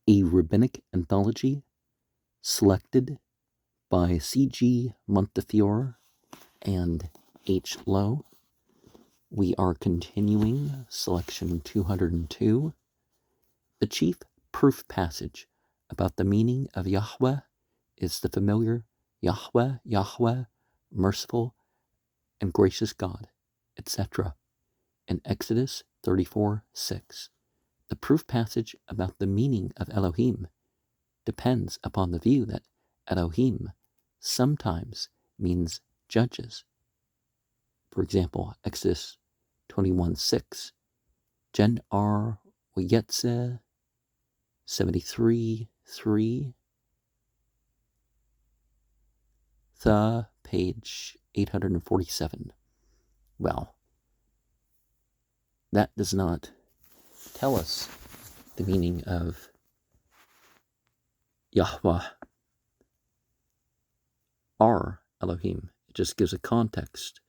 a Rabbinic Anthology selected by C.G. Montefiore and H.Loewe. We are continuing selection 202. The chief proof passage about the meaning of Yahweh is the familiar Yahweh, Yahweh, merciful and gracious God, etc. in Exodus 34:6. The proof passage about the meaning of Elohim depends upon the view that Elohim sometimes means judges. For example, Exodus 21:6, Gen R Wayetze 73:3, the page 847. Well, that does not tell us the meaning of Yahweh, our Elohim. It just gives a context,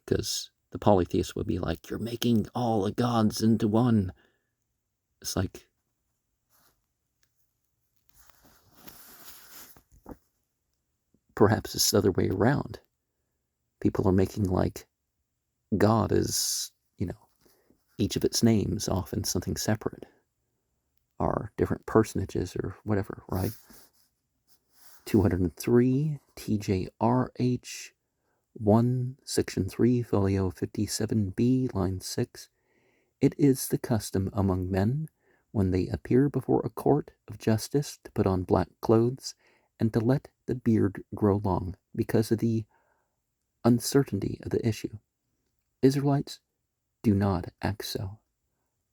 because the polytheist would be like, you're making all the gods into one. It's like, perhaps it's the other way around. People are making like God is, each of its names often something separate, or different personages or whatever, right? 203 TJRH 1, Section 3, Folio 57B, Line 6. It is the custom among men, when they appear before a court of justice, to put on black clothes and to let the beard grow long, because of the uncertainty of the issue. Israelites do not act so.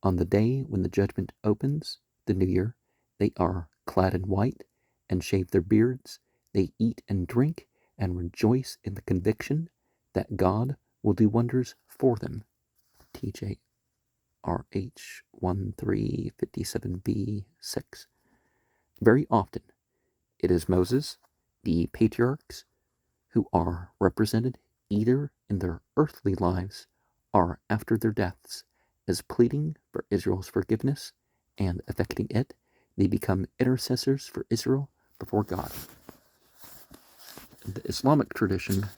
On the day when the judgment opens, the new year, they are clad in white and shave their beards. They eat and drink and rejoice in the conviction that God will do wonders for them. TJRH 1357B 6. Very often, it is Moses, the patriarchs, who are represented either in their earthly lives or after their deaths, as pleading for Israel's forgiveness and effecting it. They become intercessors for Israel before God. In the Islamic tradition,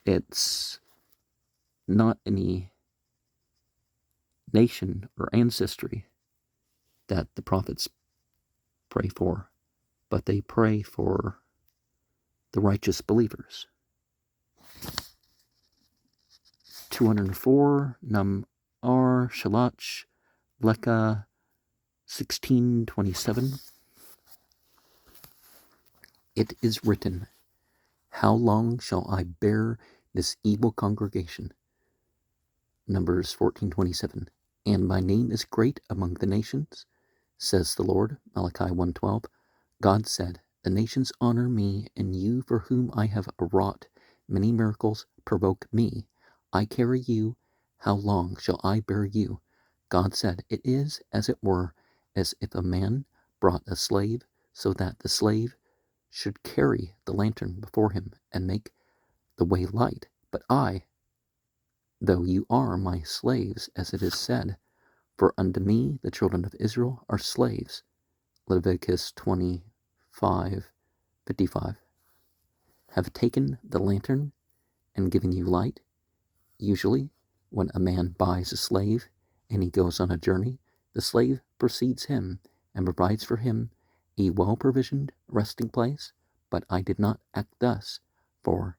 it's not any nation or ancestry that the prophets pray for, but they pray for the righteous believers. 204 Nam R Shalach Leka 1627. It is written, how long shall I bear this evil congregation? Numbers 14:27. And my name is great among the nations, says the Lord. Malachi 1:12. God said, the nations honor me, and you for whom I have wrought many miracles provoke me. I carry you. How long shall I bear you? God said, it is, as it were, as if a man brought a slave, so that the slave should carry the lantern before him and make the way light. But I, though you are my slaves, as it is said, for unto me the children of Israel are slaves. Leviticus 25:55. Have taken the lantern and given you light. Usually, when a man buys a slave and he goes on a journey, the slave precedes him and provides for him a well-provisioned resting place. But I did not act thus, for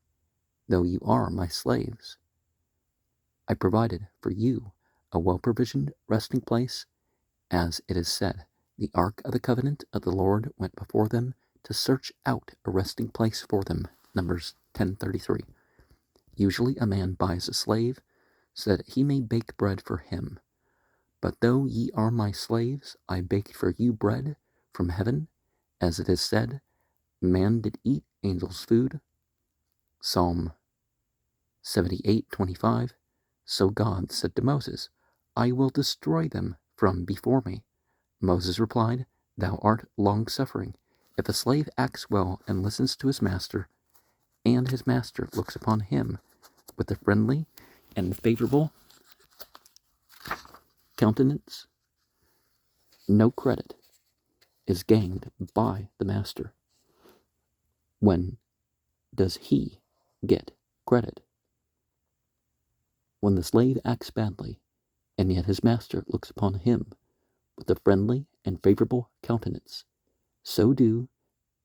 though you are my slaves, I provided for you a well-provisioned resting place, as it is said, the ark of the covenant of the Lord went before them to search out a resting place for them. Numbers 10:33. Usually a man buys a slave so that he may bake bread for him. But though ye are my slaves, I bake for you bread from heaven, as it is said, man did eat angels' food. Psalm 78:25. So God said to Moses, I will destroy them from before me. Moses replied, thou art long-suffering. If a slave acts well and listens to his master, and his master looks upon him with a friendly and favorable countenance, no credit is gained by the master. When does he get credit? When the slave acts badly, and yet his master looks upon him with a friendly and favorable countenance, so do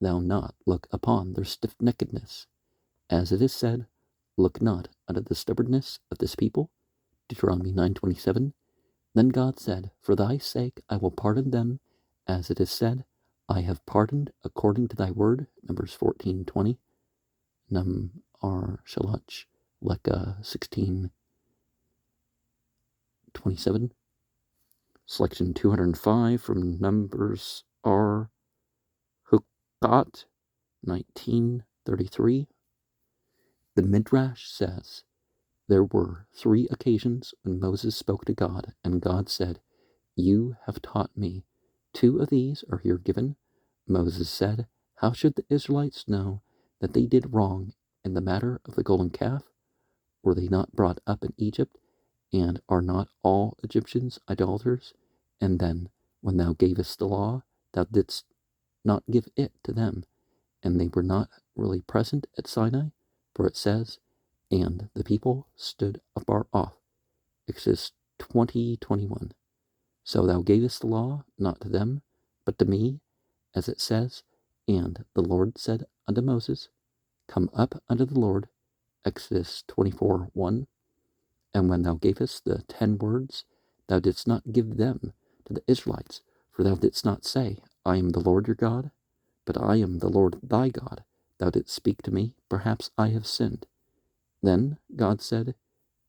thou not look upon their stiff-neckedness. As it is said, look not unto the stubbornness of this people, Deuteronomy 9:27. Then God said, for thy sake I will pardon them, as it is said, I have pardoned according to thy word, Numbers 14:20. Shalach, Lecca 16:27. Selection 205 from Numbers R. Hukat 19:33. The Midrash says, there were 3 occasions when Moses spoke to God, and God said, you have taught me. 2 of these are here given. Moses said, how should the Israelites know that they did wrong in the matter of the golden calf? Were they not brought up in Egypt? And are not all Egyptians idolaters? And then, when thou gavest the law, thou didst not give it to them, and they were not really present at Sinai, for it says, and the people stood afar off. Exodus 20:21. So thou gavest the law not to them, but to me, as it says, and the Lord said unto Moses, come up unto the Lord, Exodus 24:1. And when thou gavest the 10 words, thou didst not give them to the Israelites, for thou didst not say, I am the Lord your God, but I am the Lord thy God. Thou didst speak to me, perhaps I have sinned. Then God said,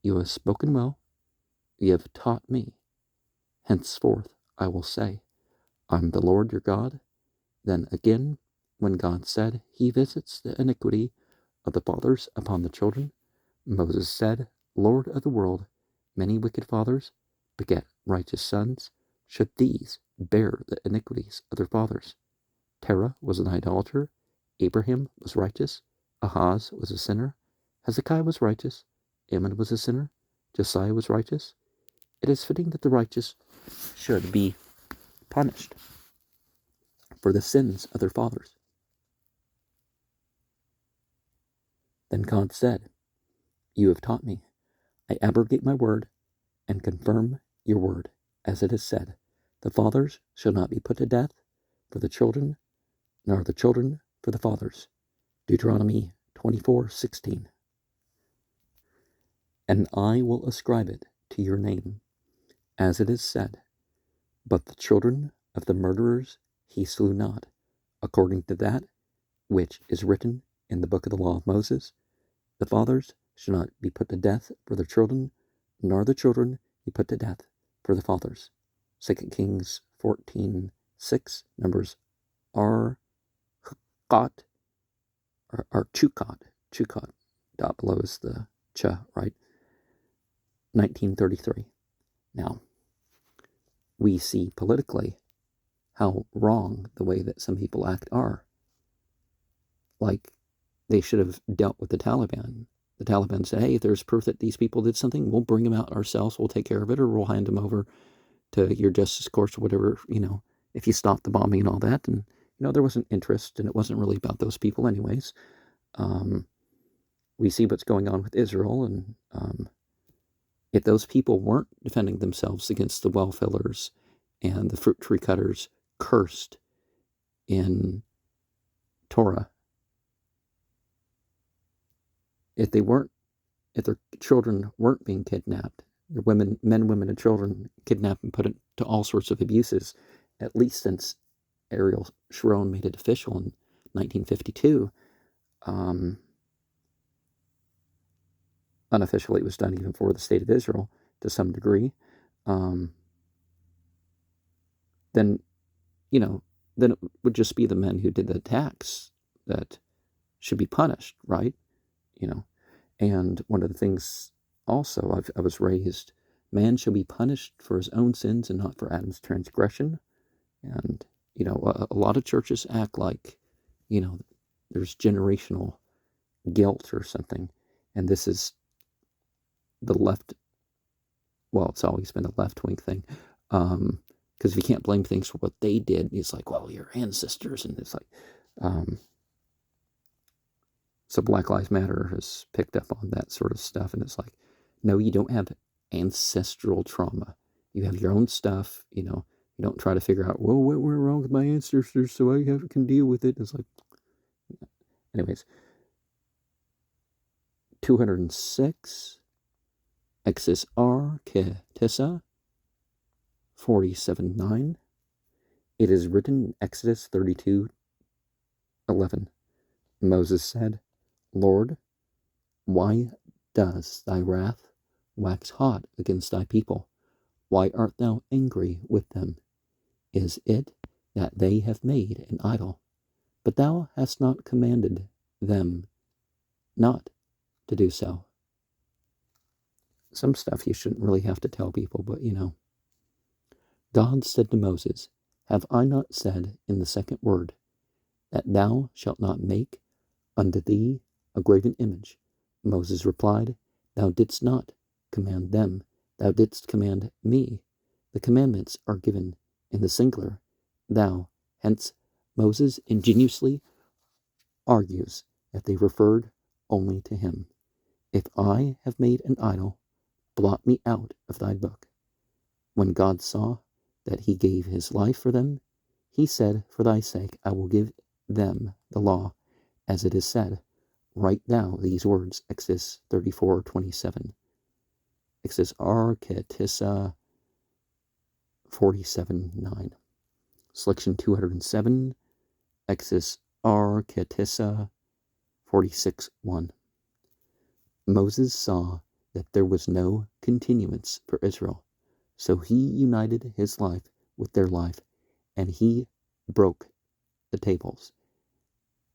you have spoken well, you have taught me. Henceforth I will say, I'm the Lord your God. Then again, when God said he visits the iniquity of the fathers upon the children, Moses said, Lord of the world, many wicked fathers beget righteous sons. Should these bear the iniquities of their fathers? Terah was an idolater. Abraham was righteous. Ahaz was a sinner. Hezekiah was righteous. Ammon was a sinner. Josiah was righteous. It is fitting that the righteous should be punished for the sins of their fathers. Then God said, you have taught me. I abrogate my word and confirm your word, as it is said, the fathers shall not be put to death for the children, nor the children for the fathers. Deuteronomy 24:16. And I will ascribe it to your name, as it is said, but the children of the murderers he slew not, according to that which is written in the book of the law of Moses. The fathers shall not be put to death for their children, nor the children be put to death for the fathers. 2 Kings 14:6, Numbers R. Hukat, or Chukot, dot below is the cha, right? 1933. Now, we see politically how wrong the way that some people act are. Like, they should have dealt with the Taliban. The Taliban said, hey, if there's proof that these people did something, we'll bring them out ourselves, we'll take care of it, or we'll hand them over to your justice courts or whatever, if you stop the bombing and all that. And, there wasn't interest, and it wasn't really about those people anyways. We see what's going on with Israel, and if those people weren't defending themselves against the well fillers and the fruit tree cutters cursed in Torah, if their children weren't being kidnapped, their men, women, and children kidnapped and put into all sorts of abuses, at least since Ariel Sharon made it official in 1952. Unofficially, it was done even for the state of Israel to some degree. Then it would just be the men who did the attacks that should be punished, right? And one of the things also, I was raised, man shall be punished for his own sins and not for Adam's transgression. And, a lot of churches act like, there's generational guilt or something. And this is the left, well, it's always been a left-wing thing. Because if you can't blame things for what they did, it's like, well, your ancestors, and it's like, so Black Lives Matter has picked up on that sort of stuff, and it's like, no, you don't have ancestral trauma. You have your own stuff, You don't try to figure out, well, what went wrong with my ancestors so I can deal with it. It's like, anyways, 206, Exis R. Ke Tissa, 47:9. It is written in Exodus 32:11. Moses said, Lord, why does thy wrath wax hot against thy people? Why art thou angry with them? Is it that they have made an idol? But thou hast not commanded them not to do so. Some stuff you shouldn't really have to tell people, but God said to Moses, have I not said in the second word, that thou shalt not make unto thee a graven image? Moses replied, thou didst not command them, thou didst command me. The commandments are given in the singular, thou. Hence, Moses ingenuously argues that they referred only to him. If I have made an idol, blot me out of thy book. When God saw that he gave his life for them, he said, for thy sake I will give them the law, as it is said, write thou these words, Exodus 34:27. Exodus R. Ke Tissa, 47:9. Selection 207, Exodus R. Ke Tissa, 46:1. Moses saw that there was no continuance for Israel, so he united his life with their life, and he broke the tables.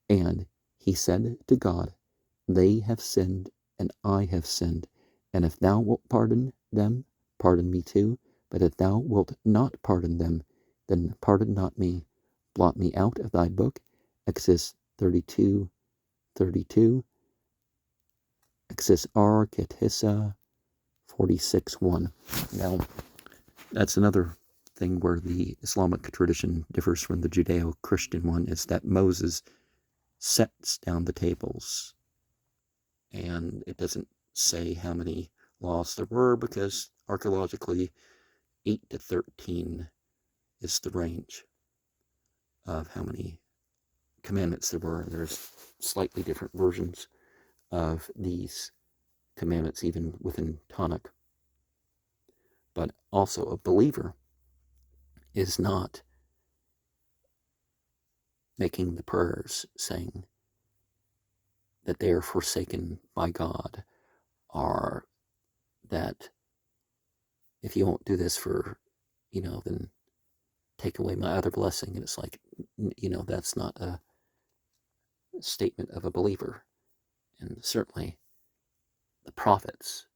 And he said to God, they have sinned, and I have sinned, and if thou wilt pardon them, pardon me too, but if thou wilt not pardon them, then pardon not me. Blot me out of thy book. Exodus 32:32. Exodus R. Ke Tissa, 46:1. Now, that's another thing where the Islamic tradition differs from the Judeo-Christian one, is that Moses sets down the tables. And it doesn't say how many laws there were, because archaeologically 8 to 13 is the range of how many commandments there were. There's slightly different versions of these commandments even within Tanakh. But also a believer is not making the prayers saying that they are forsaken by God, or that if you won't do this for, then take away my other blessing. And it's like, that's not a statement of a believer. And certainly the prophets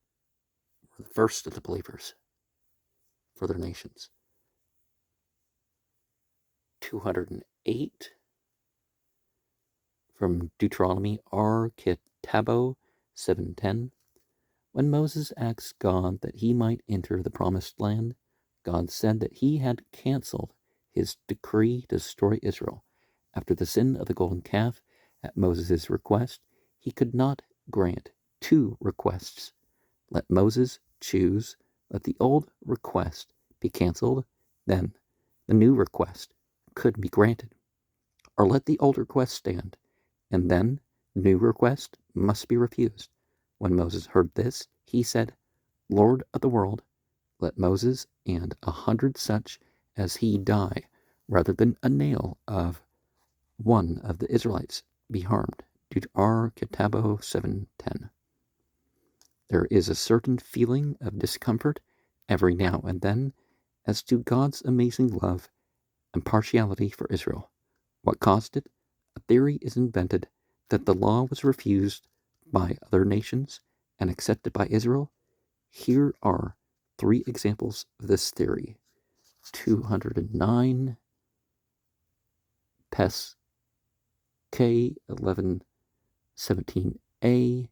were the first of the believers for their nations. 208 from Deuteronomy R. Kitabo 7:10. When Moses asked God that he might enter the promised land, God said that he had canceled his decree to destroy Israel. After the sin of the golden calf, at Moses' request, he could not grant two requests. Let Moses choose, let the old request be canceled, then the new request could be granted. Or let the old request stand, and then the new request must be refused. When Moses heard this, he said, Lord of the world, let Moses and 100 such as he die, rather than a nail of one of the Israelites be harmed. Deuteronomy Kitabo 7:10. There is a certain feeling of discomfort every now and then as to God's amazing love and partiality for Israel. What caused it? A theory is invented that the law was refused by other nations and accepted by Israel. Here are 3 examples of this theory. 209, Pes K 1117a,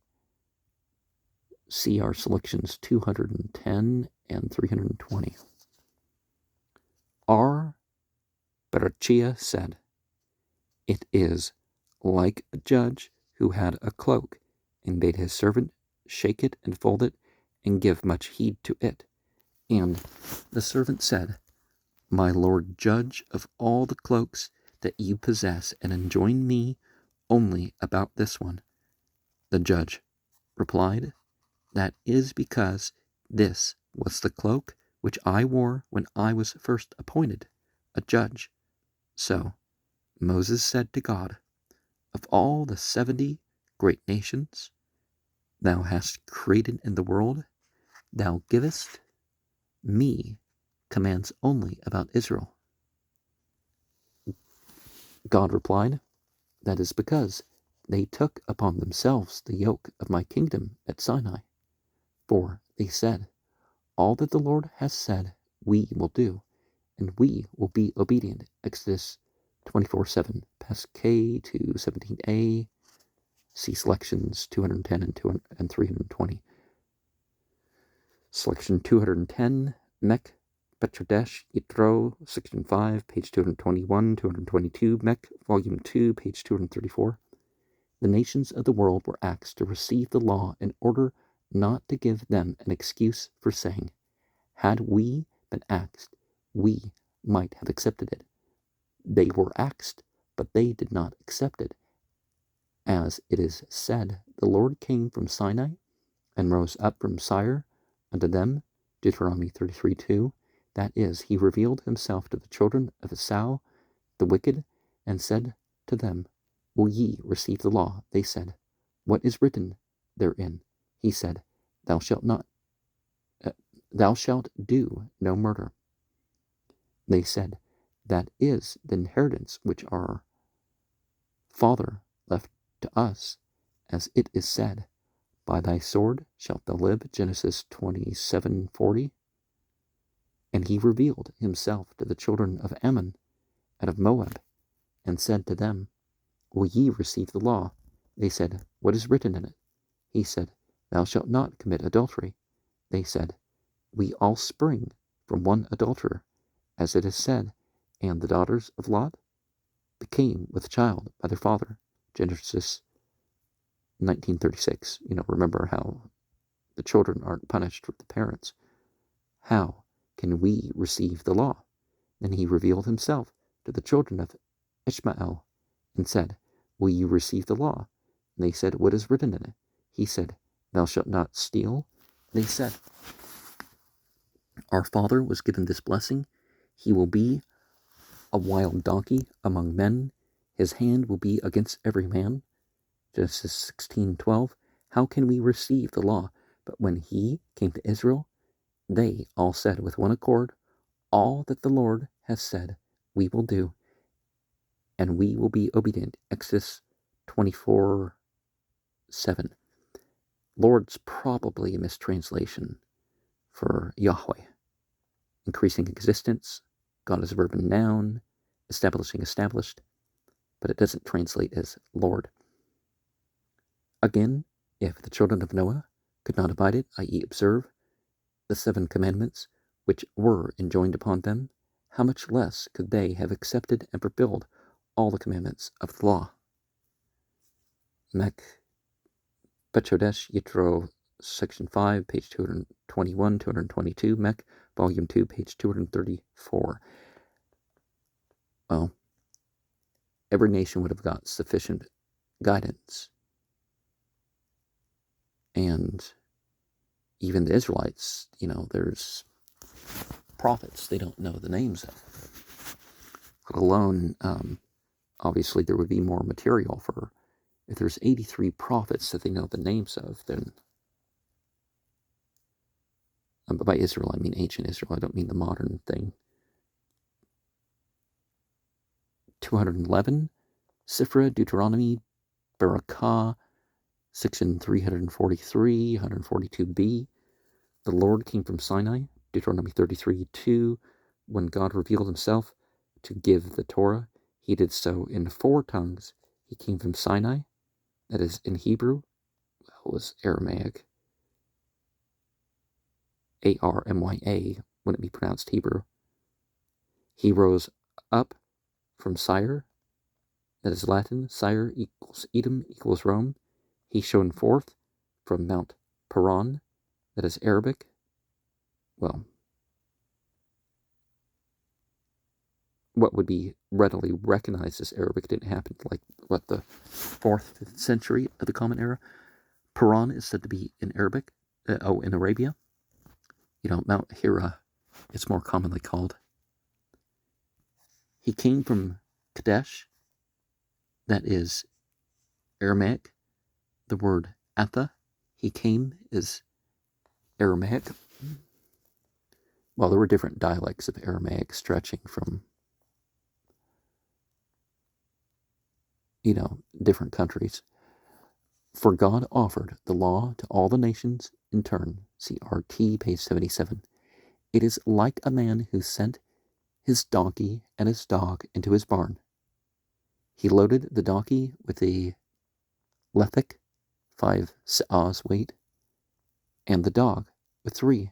CR selections 210 and 320. Berachia said, "It is like a judge who had a cloak, and bade his servant shake it and fold it, and give much heed to it. And the servant said, My lord, judge of all the cloaks that you possess, and enjoin me only about this one." The judge replied, "That is because this was the cloak which I wore when I was first appointed a judge." So Moses said to God, "Of all the 70 great nations thou hast created in the world, thou givest me commands only about Israel." God replied, "That is because they took upon themselves the yoke of my kingdom at Sinai. For they said, All that the Lord has said we will do, and we will be obedient." Exodus 24:7, Pass K to 17a, see selections 210 and 320. Selection 210, Mech Petrodesh Yitro, Section 5, page 221, 222, Mech, Volume 2, page 234. The nations of the world were asked to receive the law in order not to give them an excuse for saying, "Had we been asked, we might have accepted it." They were asked, but they did not accept it. As it is said, the Lord came from Sinai and rose up from Seir unto them, Deuteronomy 33:2. That is, he revealed himself to the children of Esau, the wicked, and said to them, "Will ye receive the law?" They said, "What is written therein?" He said, Thou shalt do no murder." They said, "That is the inheritance which our father left to us, as it is said, By thy sword shalt thou live," Genesis 27:40. And he revealed himself to the children of Ammon and of Moab, and said to them, "Will ye receive the law?" They said, "What is written in it?" He said, "Thou shalt not commit adultery." They said, "We all spring from one adulterer, as it is said, and the daughters of Lot became with child by their father." Genesis 19:36. Remember how the children aren't punished with the parents. How can we receive the law? Then he revealed himself to the children of Ishmael and said, "Will you receive the law?" And they said, "What is written in it?" He said, "Thou shalt not steal." They said, "Our father was given this blessing. He will be a wild donkey among men. His hand will be against every man." Genesis 16:12. How can we receive the law? But when he came to Israel, they all said with one accord, "All that the Lord has said we will do, and we will be obedient." Exodus 24:7. Lord's probably a mistranslation for Yahweh. Increasing existence, God is a verb and noun, establishing established, but it doesn't translate as Lord. Again, if the children of Noah could not abide it, i.e. observe the 7 commandments which were enjoined upon them, how much less could they have accepted and fulfilled all the commandments of the law? Mech Petrodesh Yitro, Section 5, page 221, 222, Mech, Volume 2, page 234. Well, every nation would have got sufficient guidance. And even the Israelites, there's prophets they don't know the names of. Let alone, obviously, there would be more material for, if there's 83 prophets that they know the names of, then, but by Israel, I mean ancient Israel, I don't mean the modern thing. 211, Sifra, Deuteronomy, Barakah, Section 343, 142b. The Lord came from Sinai, Deuteronomy 33:2. When God revealed himself to give the Torah, he did so in 4 tongues. He came from Sinai, that is in Hebrew, that was Aramaic. Armya, wouldn't be pronounced Hebrew. He rose up from Sire, that is Latin, Sire equals Edom equals Rome. He shone forth from Mount Paran, that is Arabic. Well, what would be readily recognized as Arabic didn't happen like, the 4th, 5th century of the Common Era. Paran is said to be in Arabic, in Arabia. Mount Hira, it's more commonly called. He came from Kadesh, that is Aramaic. The word Atha, he came, is Aramaic. Well, there were different dialects of Aramaic stretching from, different countries. For God offered the law to all the nations in turn. See RT, page 77. It is like a man who sent his donkey and his dog into his barn. He loaded the donkey with a lethek, 5 se'ahs weight, and the dog with 3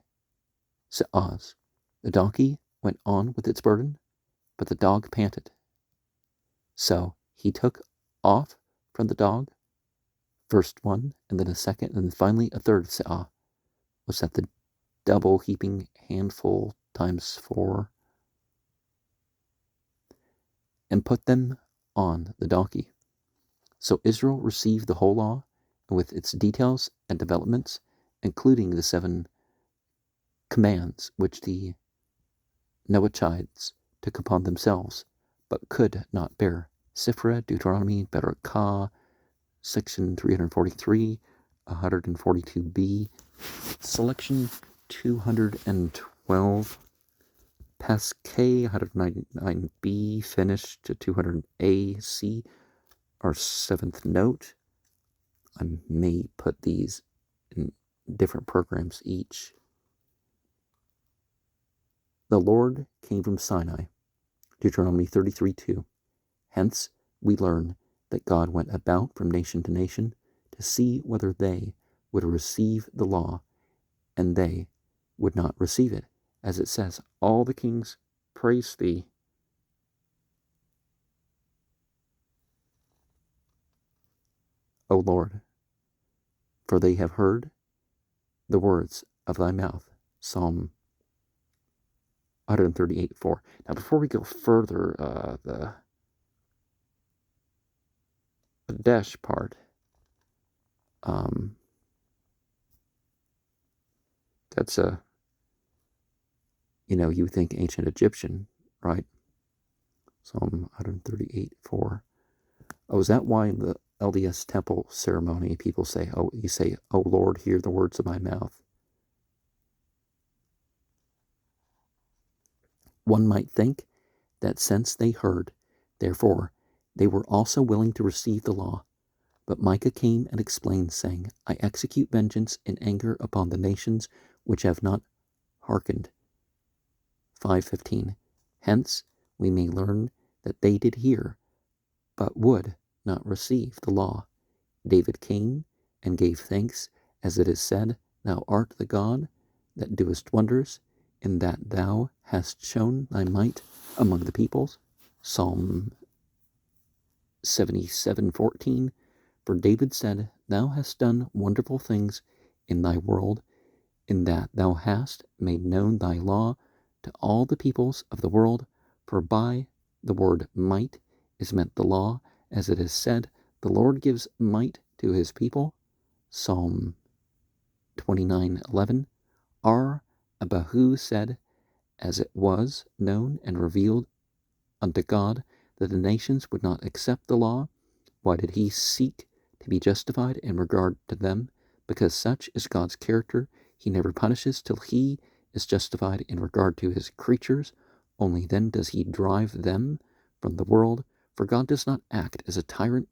se'ahs. The donkey went on with its burden, but the dog panted. So he took off from the dog, first one, and then a second, and then finally a 3rd se'ah. Was that the double heaping handful times 4? And put them on the donkey. So Israel received the whole law, and with its details and developments, including the 7 commands which the Noachides took upon themselves, but could not bear. Sifra, Deuteronomy, Barakah, section 343, 142b, selection 212, Pasquet 199b, finished to 200a, C, our 7th note. I may put these in different programs each. The Lord came from Sinai, Deuteronomy 33:2. Hence, we learn that God went about from nation to nation to see whether they would receive the law, and they would not receive it. As it says, all the kings praise thee. O Lord, for they have heard the words of thy mouth. Psalm 138:4. Now, before we go further, the dash part, that's you think ancient Egyptian, right? Psalm 138:4. Oh, is that why in the LDS temple ceremony people say, you say, "O Lord, hear the words of my mouth"? One might think that since they heard, therefore, they were also willing to receive the law. But Micah came and explained, saying, I execute vengeance in anger upon the nations which have not hearkened. 5:15. Hence, we may learn that they did hear, but would not receive the law. David came and gave thanks, as it is said, Thou art the God that doest wonders, in that thou hast shown thy might among the peoples. Psalm 77:14. For David said, Thou hast done wonderful things in thy world, in that thou hast made known thy law to all the peoples of the world. For by the word might is meant the law, as it is said, the Lord gives might to his people. Psalm 29:11. R. Abahu said, as it was known and revealed unto God that the nations would not accept the law, why did he seek to be justified in regard to them? Because such is God's character. He never punishes till he is justified in regard to his creatures. Only then does he drive them from the world. For God does not act as a tyrant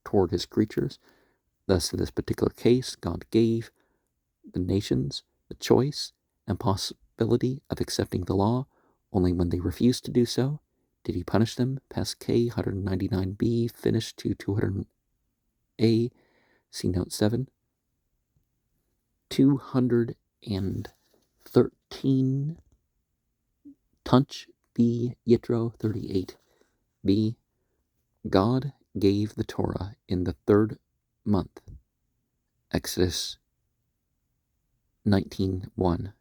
toward his creatures. Thus, in this particular case, God gave the nations the choice and possibility of accepting the law. Only when they refused to do so did he punish them. Pasquet 199b, finished to 200a, see note 7. 213, Tunch B. Yitro 38. B. God gave the Torah in the 3rd month. Exodus 19:1.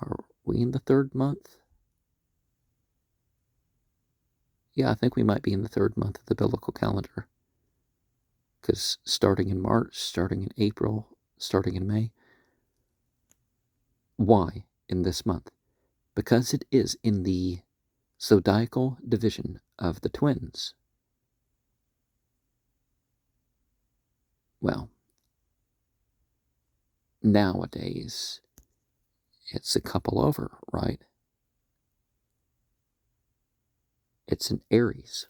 Are we in the 3rd month? Yeah, I think we might be in the 3rd month of the biblical calendar. Because starting in March, starting in April, starting in May. Why in this month? Because it is in the zodiacal division of the twins. Well, nowadays, it's a couple over, right? It's in Aries.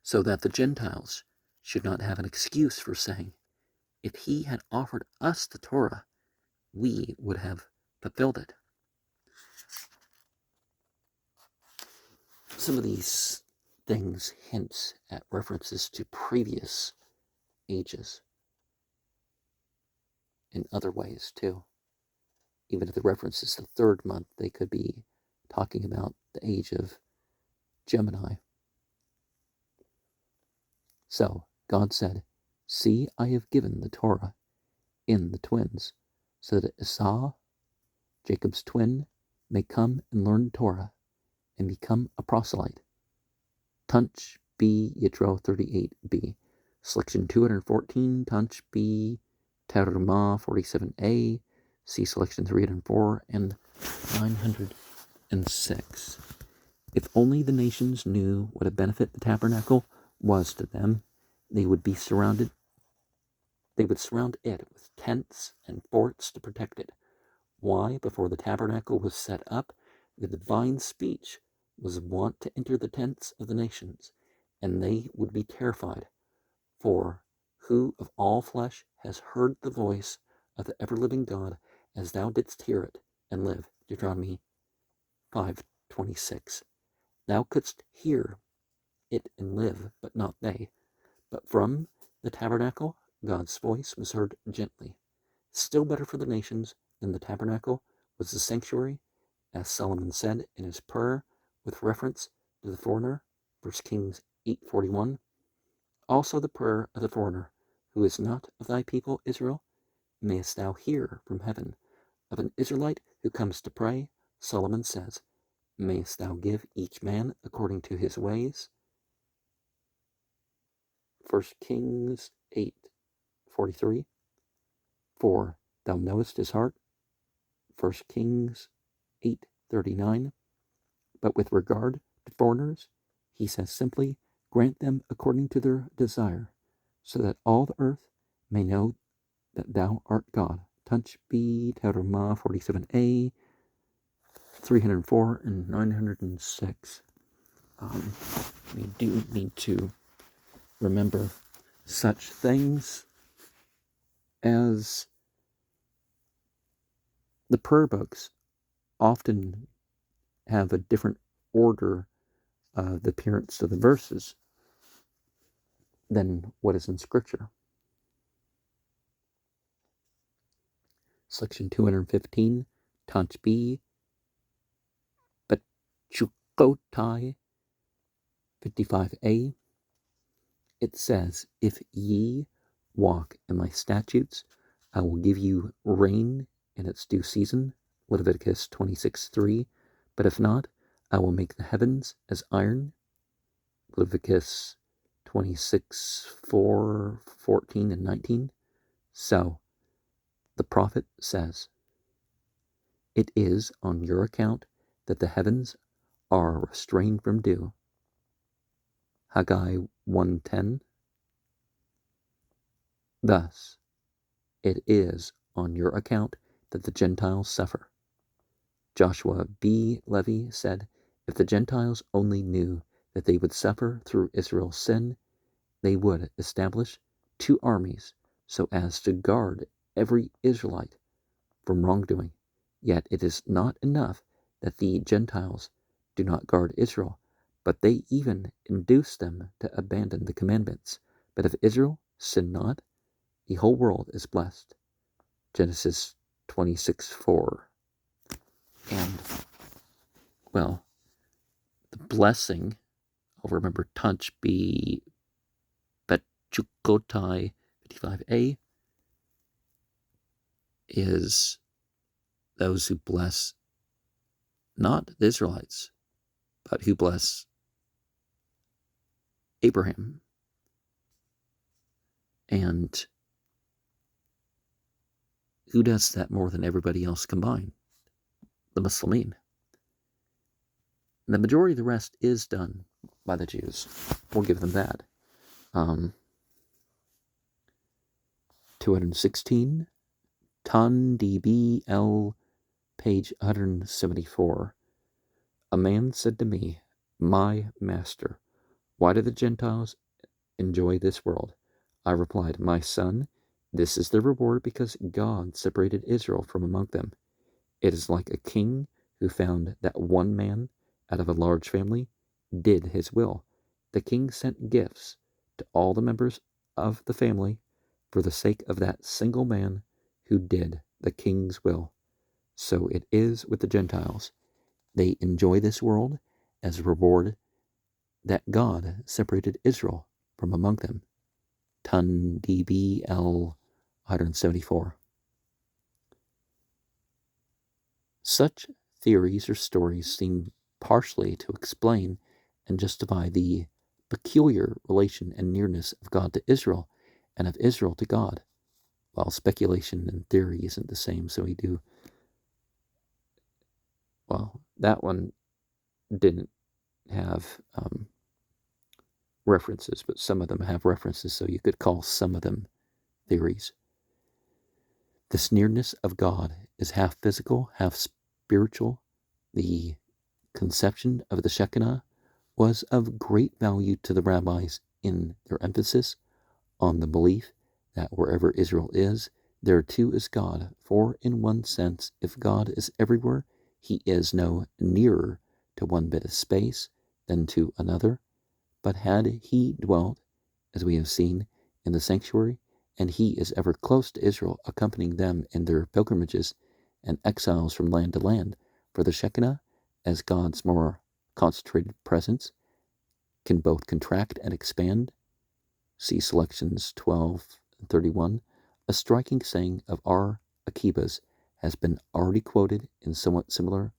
So that the Gentiles should not have an excuse for saying, if he had offered us the Torah, we would have fulfilled it. Some of these things hint at references to previous ages in other ways too. Even if the reference is the 3rd month, they could be talking about the age of Gemini. So God said, see, I have given the Torah in the twins, so that Esau, Jacob's twin, may come and learn Torah and become a proselyte. Tunch B. Yitro 38b. Selection 214, Tunch B. Terma 47a. See selection 304 and 906. If only the nations knew what a benefit the tabernacle was to them, they would surround it with tents and forts to protect it. Why, before the tabernacle was set up, the divine speech was wont to enter the tents of the nations, and they would be terrified. For who of all flesh has heard the voice of the ever-living God as thou didst hear it and live? Deuteronomy 5:26. Thou couldst hear it and live, but not they. But from the tabernacle, God's voice was heard gently. Still better for the nations than the tabernacle was the sanctuary, as Solomon said in his prayer with reference to the foreigner, 1 Kings 8:41. Also the prayer of the foreigner, who is not of thy people Israel, mayest thou hear from heaven. Of an Israelite who comes to pray, Solomon says, mayest thou give each man according to his ways. 1 Kings 8:43. For thou knowest his heart. 1 Kings 8:39. But with regard to foreigners, he says simply, grant them according to their desire, so that all the earth may know that thou art God. Tunch B. Teruma 47a, 304 and 906. We do need to remember such things as the prayer books often have a different order of the appearance of the verses than what is in Scripture. Section 215, Tunch B. Pachukotai 55a. It says, if ye walk in my statutes, I will give you rain in its due season. Leviticus 26:3. But if not, I will make the heavens as iron. Leviticus 26:4, 14, and 19. So, the prophet says, it is on your account that the heavens are restrained from dew. Haggai 1:10. Thus, it is on your account that the Gentiles suffer. Joshua B. Levy said, if the Gentiles only knew that they would suffer through Israel's sin, they would establish 2 armies so as to guard every Israelite from wrongdoing. Yet it is not enough that the Gentiles do not guard Israel, but they even induce them to abandon the commandments. But if Israel sin not, the whole world is blessed. Genesis 26:4. And Well, the blessing, I'll remember Tunch B. Bechukotai 55a, is those who bless not the Israelites, but who bless Abraham. And who does that more than everybody else combined? The Muslimin. The majority of the rest is done by the Jews. We'll give them that. 216, Tan DBL, page 174. A man said to me, "My master, why do the Gentiles enjoy this world?" I replied, "My son, this is the reward because God separated Israel from among them. It is like a king who found that one man out of a large family did his will. The king sent gifts to all the members of the family for the sake of that single man who did the king's will. So it is with the Gentiles. They enjoy this world as a reward that God separated Israel from among them." Ton DBL 174. Such theories or stories seem partially to explain and justify the peculiar relation and nearness of God to Israel and of Israel to God, while speculation and theory isn't the same. So we do, well, that one didn't have references, but some of them have references, so you could call some of them theories. This nearness of God is half physical, half spiritual. The conception of the Shekinah was of great value to the rabbis in their emphasis on the belief that wherever Israel is, there too is God. For in one sense, if God is everywhere, he is no nearer to one bit of space than to another. But had he dwelt, as we have seen, in the sanctuary, and he is ever close to Israel, accompanying them in their pilgrimages and exiles from land to land, for the Shekinah, as God's more concentrated presence, can both contract and expand. See selections 12 and 31. A striking saying of R. Akiba's has been already quoted in somewhat similar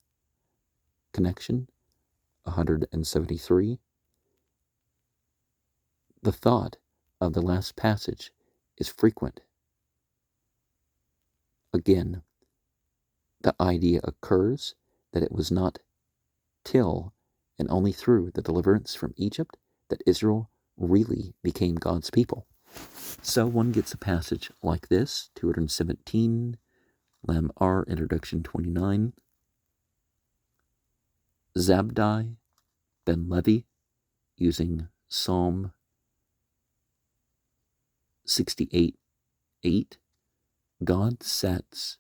connection, 173. The thought of the last passage is frequent. Again, the idea occurs that it was not till and only through the deliverance from Egypt that Israel really became God's people. So one gets a passage like this, 217, Lam R, Introduction 29, Zabdi ben Levi, using Psalm 68:8, God sets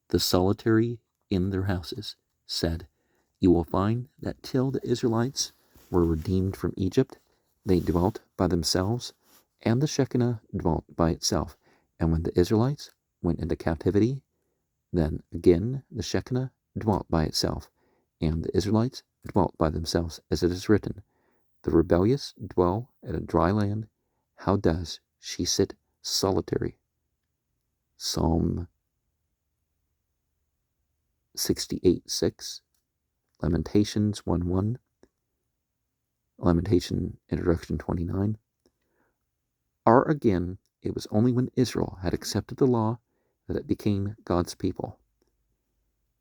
the solitary in their houses, said, "You will find that till the Israelites were redeemed from Egypt, they dwelt by themselves, and the Shekinah dwelt by itself. And when the Israelites went into captivity, then again the Shekinah dwelt by itself, and the Israelites dwelt by themselves, as it is written, the rebellious dwell at a dry land. How does she sit solitary?" Psalm 68:6, Lamentations 1:1, Lamentation Introduction 29. Or again, it was only when Israel had accepted the law that it became God's people.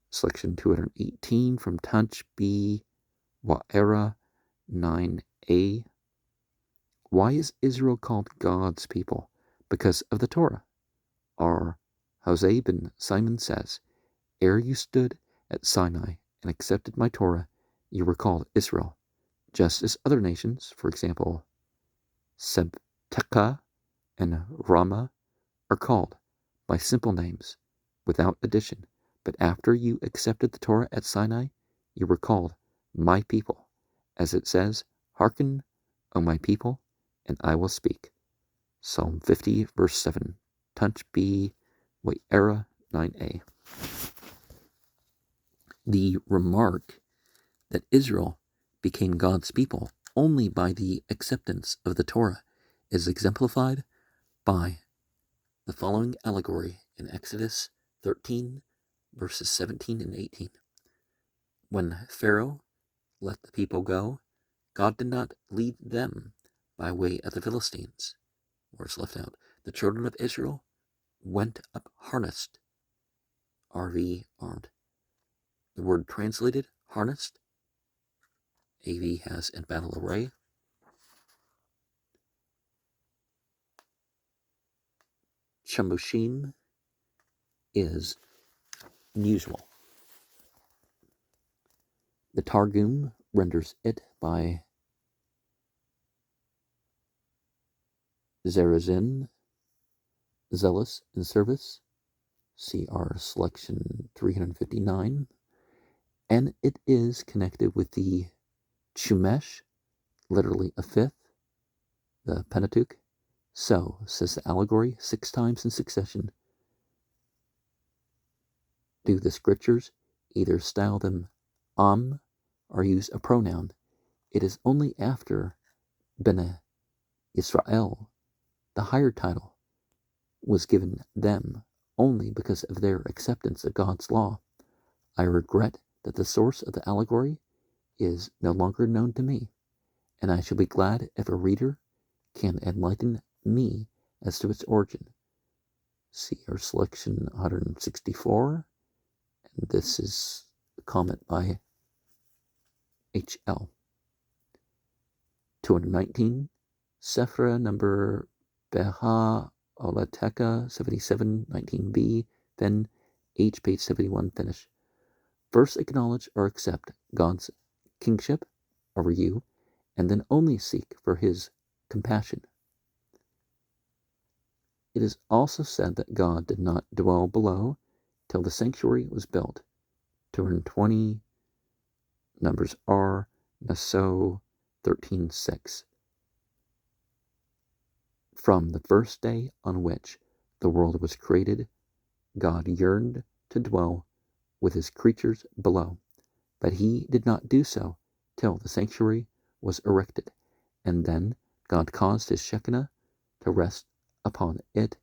Selection 218 from Tanch B. Wa'era 9a. Why is Israel called God's people? Because of the Torah. Or Jose ben Simon says, ere you stood at Sinai and accepted my Torah, you were called Israel, just as other nations, for example, Sebteka and Rama, are called by simple names, without addition. But after you accepted the Torah at Sinai, you were called my people, as it says, hearken, O my people, and I will speak. Psalm 50, verse 7. Tunch B. Wa'era 9a. The remark that Israel became God's people only by the acceptance of the Torah is exemplified by the following allegory in Exodus 13, verses 17 and 18. When Pharaoh let the people go, God did not lead them by way of the Philistines. Words left out. The children of Israel went up harnessed, RV armed. The word translated harnessed, AV has in battle array. Shamushim is unusual. The Targum renders it by Zerazin, zealous in service, see our selection 359, and it is connected with the Chumash, literally a fifth, the Pentateuch. So, says the allegory 6 times in succession, do the scriptures either style them or use a pronoun. It is only after Bene Israel, the higher title, was given them only because of their acceptance of God's law. I regret that the source of the allegory is no longer known to me, and I shall be glad if a reader can enlighten me as to its origin. See our selection 164, and this is a comment by H.L. 219, Sephra number Beha Olateka 77, 19b, then H, page 71, finish. First acknowledge or accept God's kingship over you, and then only seek for his compassion. It is also said that God did not dwell below till the sanctuary was built. 220, numbers R, Naso 13:6. From the first day on which the world was created, God yearned to dwell with his creatures below, but he did not do so till the sanctuary was erected, and then God caused his Shekinah to rest upon it,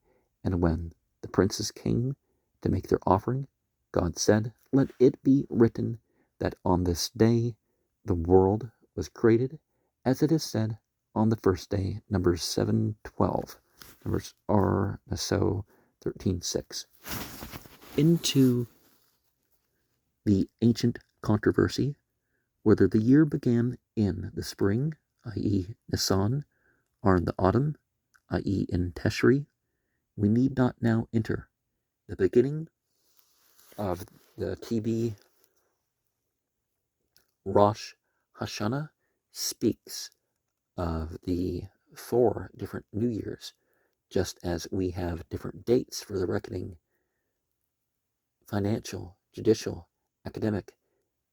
and when the princes came to make their offering, God said, let it be written that on this day the world was created, as it is said on the first day, Numbers 7:12, numbers R, Naso 13:6. Into the ancient controversy whether the year began in the spring, i.e. Nisan, or in the autumn, i.e. in Teshri, we need not now enter. The beginning of the TB Rosh Hashanah speaks of the 4 different New Years, just as we have different dates for the reckoning: financial, judicial, academic,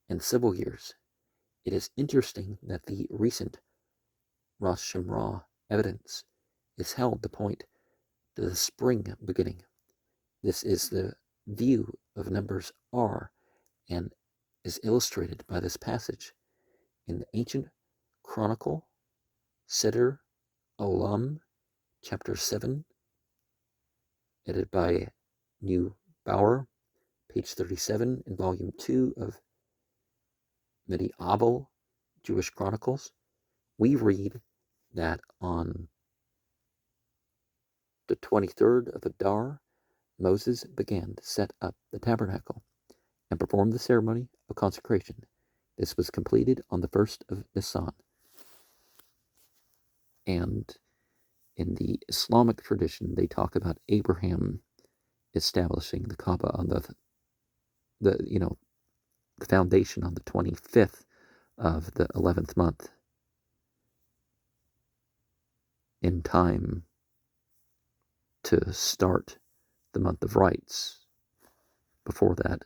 and civil years. It is interesting that the recent Rosh Hashanah evidence is held to point to the spring beginning. This is the view of numbers R and is illustrated by this passage in the ancient chronicle, Seder Olam, chapter 7, edited by Neubauer, page 37 in volume 2 of Medieval Jewish Chronicles. We read that on the 23rd of Adar, Moses began to set up the tabernacle and perform the ceremony of consecration. This was completed on the 1st of Nisan. And in the Islamic tradition, they talk about Abraham establishing the Kaaba on the foundation on the 25th of the 11th month, in time to start the month of rites. Before that,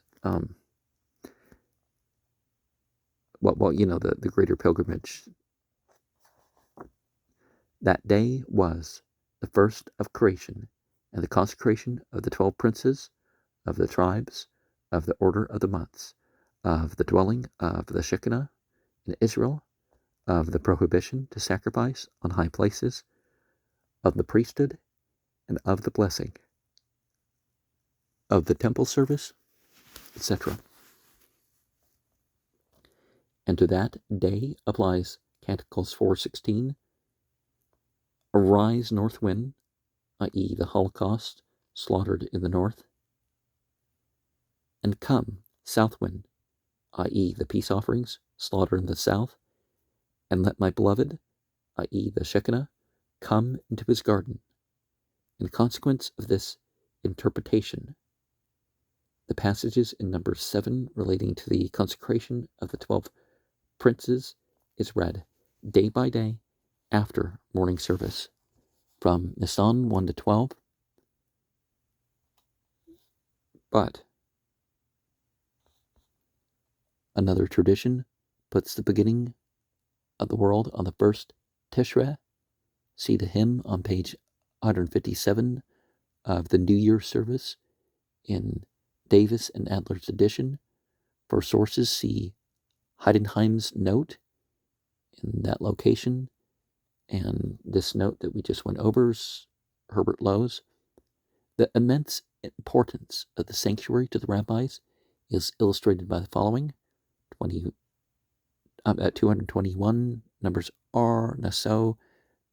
the greater pilgrimage. That day was the first of creation, and the consecration of the 12 princes, of the tribes, of the order of the months, of the dwelling of the Shekinah, in Israel, of the prohibition to sacrifice on high places, of the priesthood, and of the blessing, of the temple service, etc. And to that day applies Canticles 4:16, arise north wind, i.e. the Holocaust slaughtered in the north, and come south wind, i.e. the peace offerings slaughtered in the south, and let my beloved, i.e. the Shekinah, come into his garden. In consequence of this interpretation, the passages in Numbers 7 relating to the consecration of the 12 princes is read day by day after morning service from Nisan 1 to 12. But another tradition puts the beginning of the world on the first Tishrei. See the hymn on page 157 of the New Year service in Davis and Adler's edition. For sources, see Heidenheim's note in that location, and this note that we just went over is Herbert Loewe's. The immense importance of the sanctuary to the rabbis is illustrated by the following: 221, numbers R, Nassau,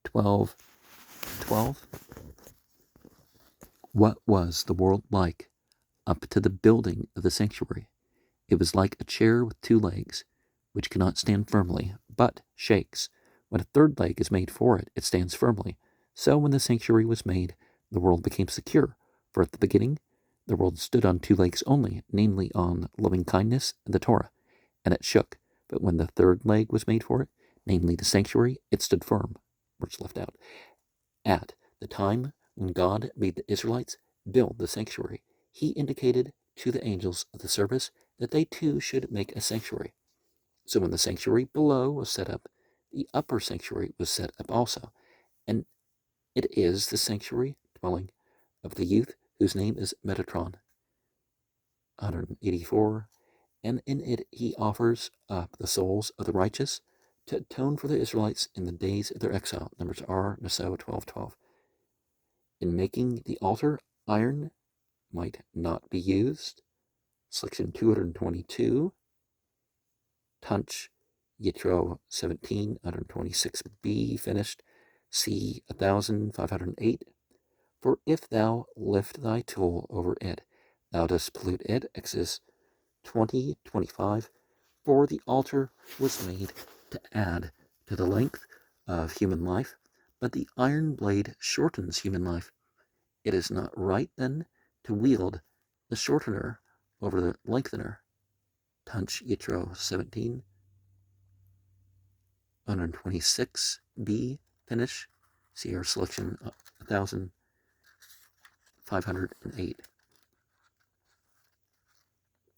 12:12. What was the world like up to the building of the sanctuary? It was like a chair with two legs, which cannot stand firmly, but shakes. When a third leg is made for it, it stands firmly. So when the sanctuary was made, the world became secure. For at the beginning, the world stood on two legs only, namely on loving kindness and the Torah, and it shook. But when the third leg was made for it, namely the sanctuary, it stood firm. Words left out. At the time when God made the Israelites build the sanctuary, he indicated to the angels of the service that they too should make a sanctuary. So when the sanctuary below was set up, the upper sanctuary was set up also, and it is the sanctuary dwelling of the youth whose name is Metatron. 184, and in it he offers up the souls of the righteous to atone for the Israelites in the days of their exile. Numbers R, Nassau, 12:12. In making the altar, iron might not be used. Section 222, Tunch, Yitro 17, 126b, finished, C 1508. For if thou lift thy tool over it, thou dost pollute it. Exodus 20:25. For the altar was made to add to the length of human life, but the iron blade shortens human life. It is not right, then, to wield the shortener over the lengthener. Tunch Yitro 17, 126b, finish, see our selection 1508.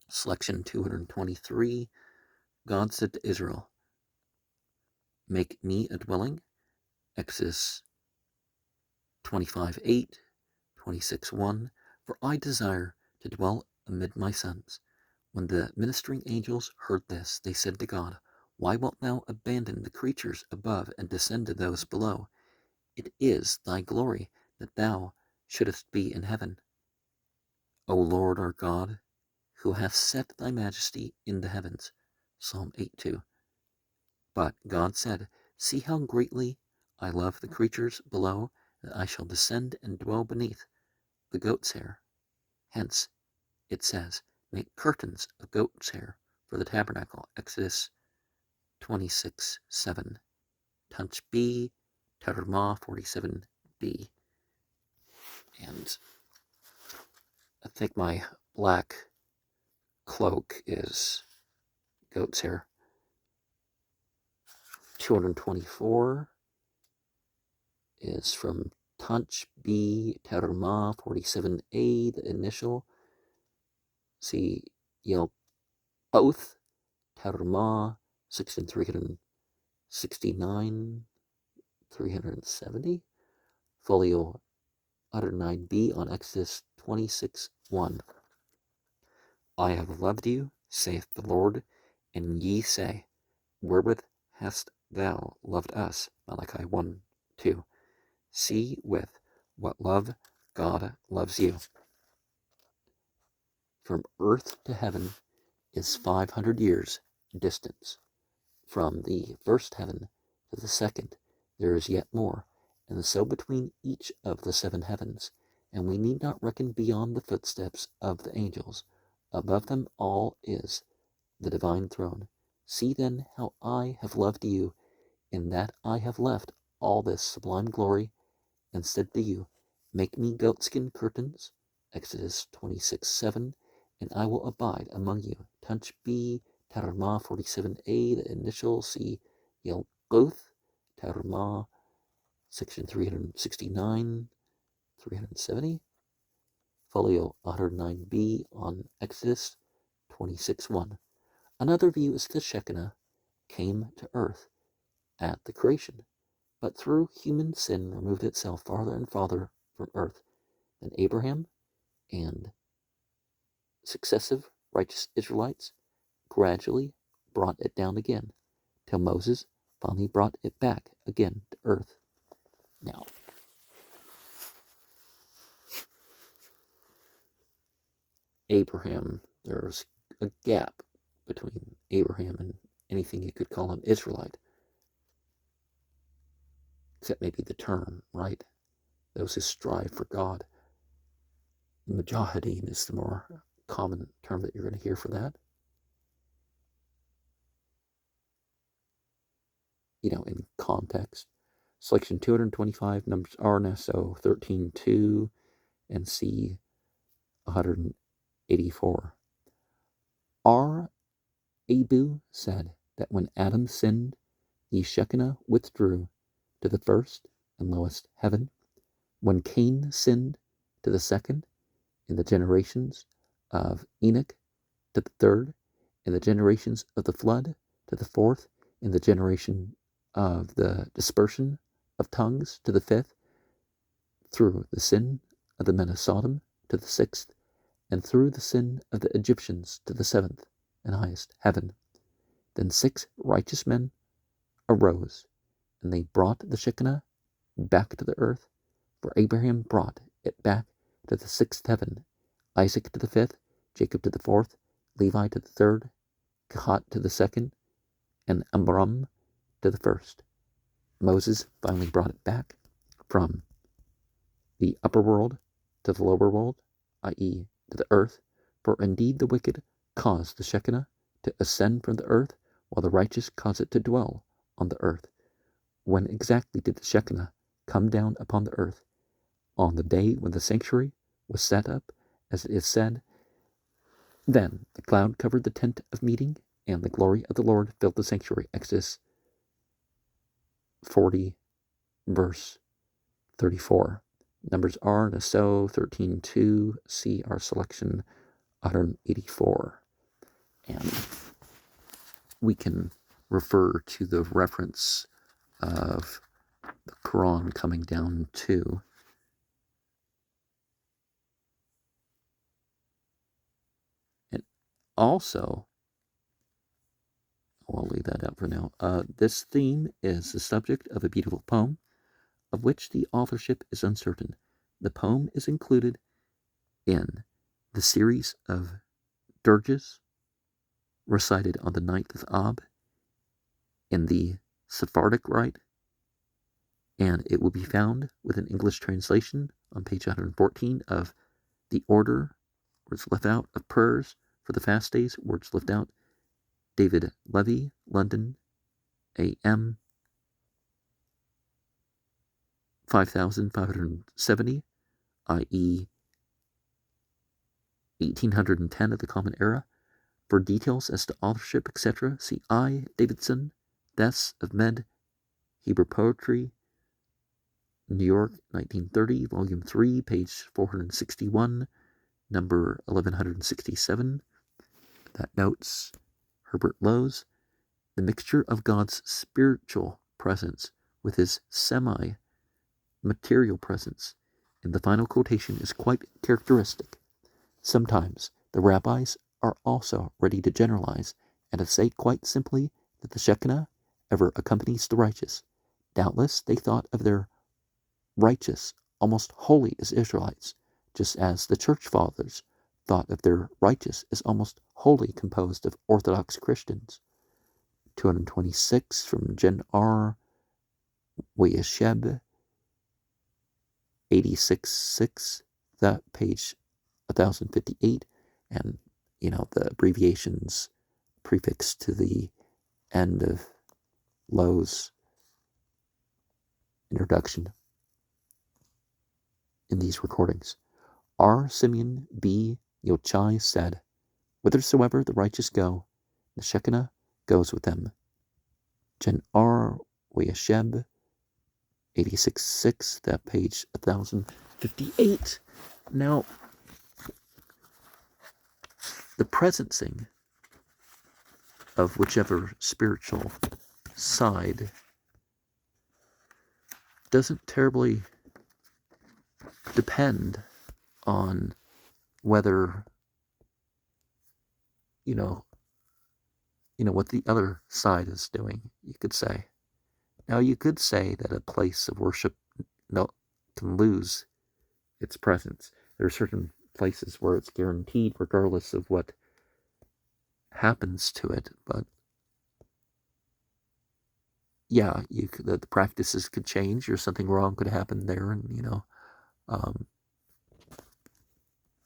Selection 223, God said to Israel, make me a dwelling. Exodus 25:8, 26:1. For I desire to dwell amid my sons. When the ministering angels heard this, they said to God, why wilt thou abandon the creatures above and descend to those below? It is thy glory that thou shouldest be in heaven. O Lord our God, who hast set thy majesty in the heavens. Psalm 8:2. But God said, see how greatly I love the creatures below, that I shall descend and dwell beneath the goat's hair. Hence, it says, make curtains of goat's hair for the tabernacle. Exodus 26:7. Tunch B, Terma 47b. And I think my black cloak is goat's hair. 224 is from Tunch B, Terma 47a, the initial. See Yale Oath, Terma 16369, 370. Folio 109b on Exodus 26:1. I have loved you, saith the Lord, and ye say, Wherewith hast thou loved us? Malachi 1:2. See with what love God loves you. From earth to heaven is 500 years distance. From the first heaven to the second there is yet more, and so between each of the 7 heavens, and we need not reckon beyond the footsteps of the angels. Above them all is the divine throne. See then how I have loved you, in that I have left all this sublime glory, and said to you, make me goatskin curtains, Exodus 26:7, and I will abide among you. Touch B, Tarma 47a, the initial C, Yelgoth, Tarma, section 369, 370, folio 109b on Exodus 26:1. Another view is the Shekinah came to earth at the creation, but through human sin removed itself farther and farther from earth. Then Abraham and successive righteous Israelites gradually brought it down again, till Moses finally brought it back again to earth. Now, Abraham, there's a gap between Abraham and anything you could call him Israelite, except maybe the term, right? Those who strive for God. Mujahideen is the more common term that you're going to hear for that. In context. Selection 225, numbers R and SO 13.2 and C 184. R. Abu said that when Adam sinned, the Shekinah withdrew to the first and lowest heaven. When Cain sinned, to the second, in the generations of Enoch, to the third, in the generations of the flood, to the fourth, in the generation of the dispersion of tongues, to the fifth, through the sin of the men of Sodom, to the sixth, and through the sin of the Egyptians, to the seventh and highest heaven. Then 6 righteous men arose, and they brought the Shekinah back to the earth, for Abraham brought it back to the 6th heaven, Isaac to the 5th, Jacob to the 4th, Levi to the 3rd, Kehat to the 2nd, and Amram to the 1st. Moses finally brought it back from the upper world to the lower world, i.e. to the earth, for indeed the wicked cause the Shekinah to ascend from the earth, while the righteous cause it to dwell on the earth. When exactly did the Shekinah come down upon the earth? On the day when the sanctuary was set up, as it is said, then the cloud covered the tent of meeting, and the glory of the Lord filled the sanctuary. Exodus 40, verse 34. Numbers R and SO 13.2, see our selection 184. And we can refer to the reference of the Quran coming down too. And also, I'll leave that out for now. This theme is the subject of a beautiful poem, of which the authorship is uncertain. The poem is included in the series of dirges recited on the 9th of Ab in the Sephardic Rite, and it will be found with an English translation on page 114 of the order, words left out, of prayers for the fast days, words left out, David Levy, London, AM 5570, i.e. 1810 of the Common Era. For details as to authorship, etc., see I. Davidson, Deaths of Med, Hebrew Poetry, New York, 1930, Volume 3, page 461, number 1167. That notes Herbert Lowe's, the mixture of God's spiritual presence with his semi-material presence in the final quotation is quite characteristic. Sometimes the rabbis are also ready to generalize and to say quite simply that the Shekinah ever accompanies the righteous. Doubtless they thought of their righteous almost wholly as Israelites, just as the church fathers thought of their righteous as almost wholly composed of Orthodox Christians. 226 from Gen R. Weyesheb, 86.6, that page 1058, and the abbreviations prefixed to the end of Loewe's introduction in these recordings. R. Simeon B. Yochai said, "Whithersoever the righteous go, the Shekinah goes with them." Gen R. Weyesheb, 86.6, that page 1058. Now, the presencing of whichever spiritual side doesn't terribly depend on whether what the other side is doing, you could say. Now, you could say that a place of worship can lose its presence. There are certain places where it's guaranteed regardless of what happens to it, but yeah, the practices could change, or something wrong could happen there, and